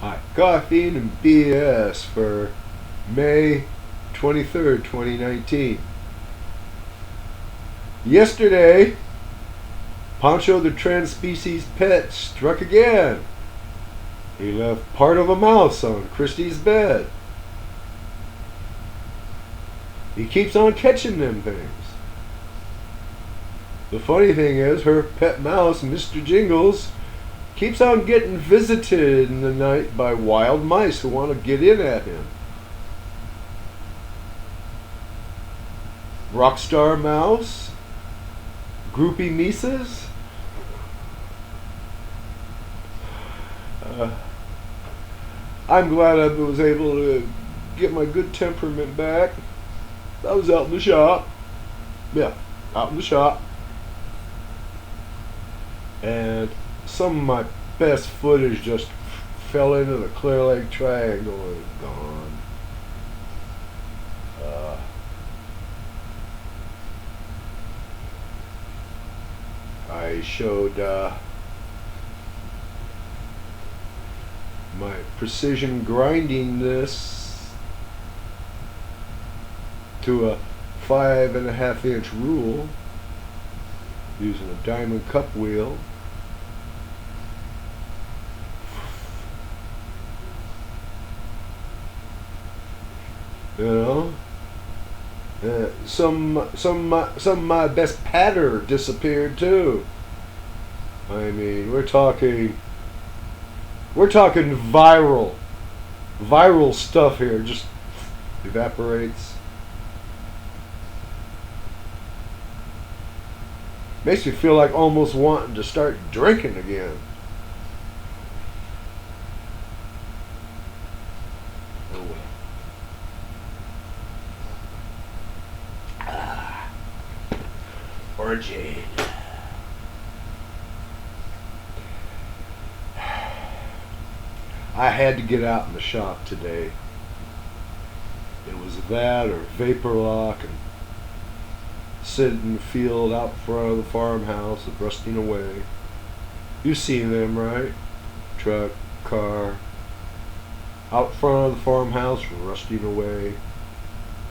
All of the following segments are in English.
Hot Caffeine and BS for May 23rd, 2019. Yesterday, Pancho the trans-species pet struck again. He left part of a mouse on Christie's bed. He keeps on catching them things. The funny thing is, her pet mouse, Mr. Jingles, keeps on getting visited in the night by wild mice who want to get in at him. Rockstar mouse, groupie Mises. I'm glad I was able to get my good temperament back. I was out in the shop. Yeah, out in the shop. And some of my best footage just fell into the Clear Lake Triangle and gone. I showed my precision grinding this to a 5.5-inch rule using a diamond cup wheel. You know, some of my best patter disappeared too. I mean, we're talking viral stuff here. Just evaporates. Makes me feel like almost wanting to start drinking again. Oh well. Orgy. I had to get out in the shop today. It was that or vapor lock and sit in the field out front of the farmhouse rusting away. You've seen them, right? Truck, car, out front of the farmhouse rusting away.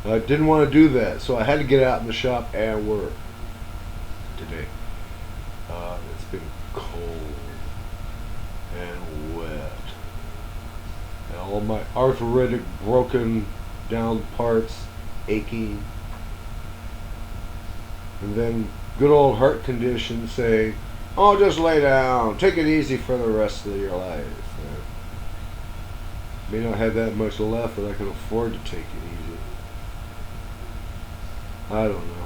I didn't want to do that, so I had to get out in the shop and work today. It's been cold and wet. And all my arthritic broken down parts aching. And then good old heart conditions say, oh, just lay down, take it easy for the rest of your life. May not have that much left that I can afford to take it easy. I don't know.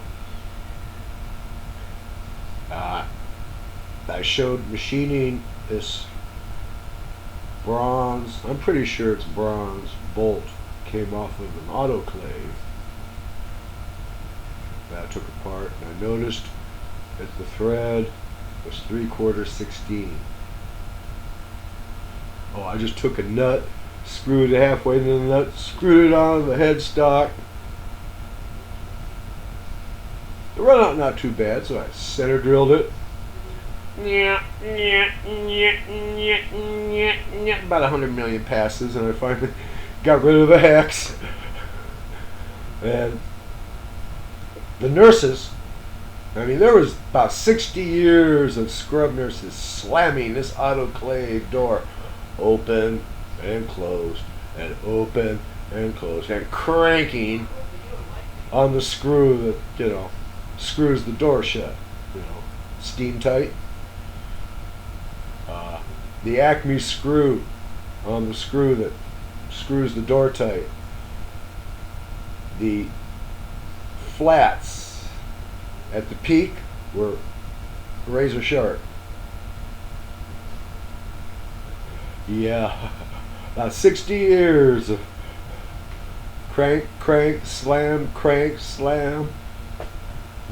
I showed machining this bronze, I'm pretty sure it's bronze bolt, came off of an autoclave that I took apart, and I noticed that the thread was 3/4 16. Oh, I just took a nut, screwed it halfway into the nut, screwed it on the headstock. The runout not too bad, so I center drilled it. About 100 million passes, and I finally got rid of the hex. And the nurses, I mean, there was about 60 years of scrub nurses slamming this autoclave door open and closed and open and closed and cranking on the screw that, screws the door shut, steam tight. The Acme screw on the screw that screws the door tight. The flats at the peak were razor sharp. Yeah, about 60 years of crank, slam.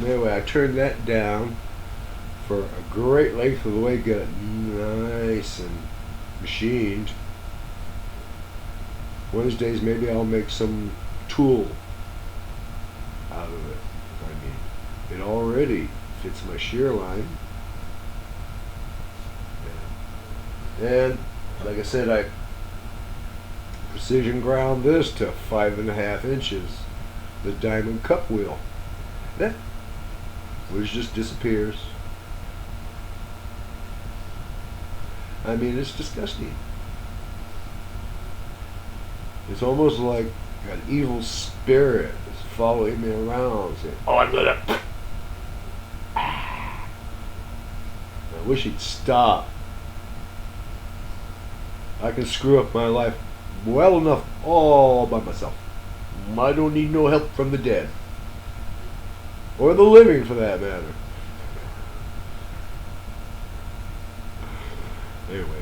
Anyway, I turned that down for a great length of the way, got it nice and machined. One of these days, maybe I'll make some tool out of it. I mean, it already fits my shear line. And like I said, I Precision ground this to 5.5 inches. The diamond cup wheel. That which just disappears. I mean, it's disgusting. It's almost like an evil spirit is following me around saying, "Oh, I'm gonna." I wish he'd stop. I can screw up my life well enough all by myself. I don't need no help from the dead. Or the living, for that matter. Anyway.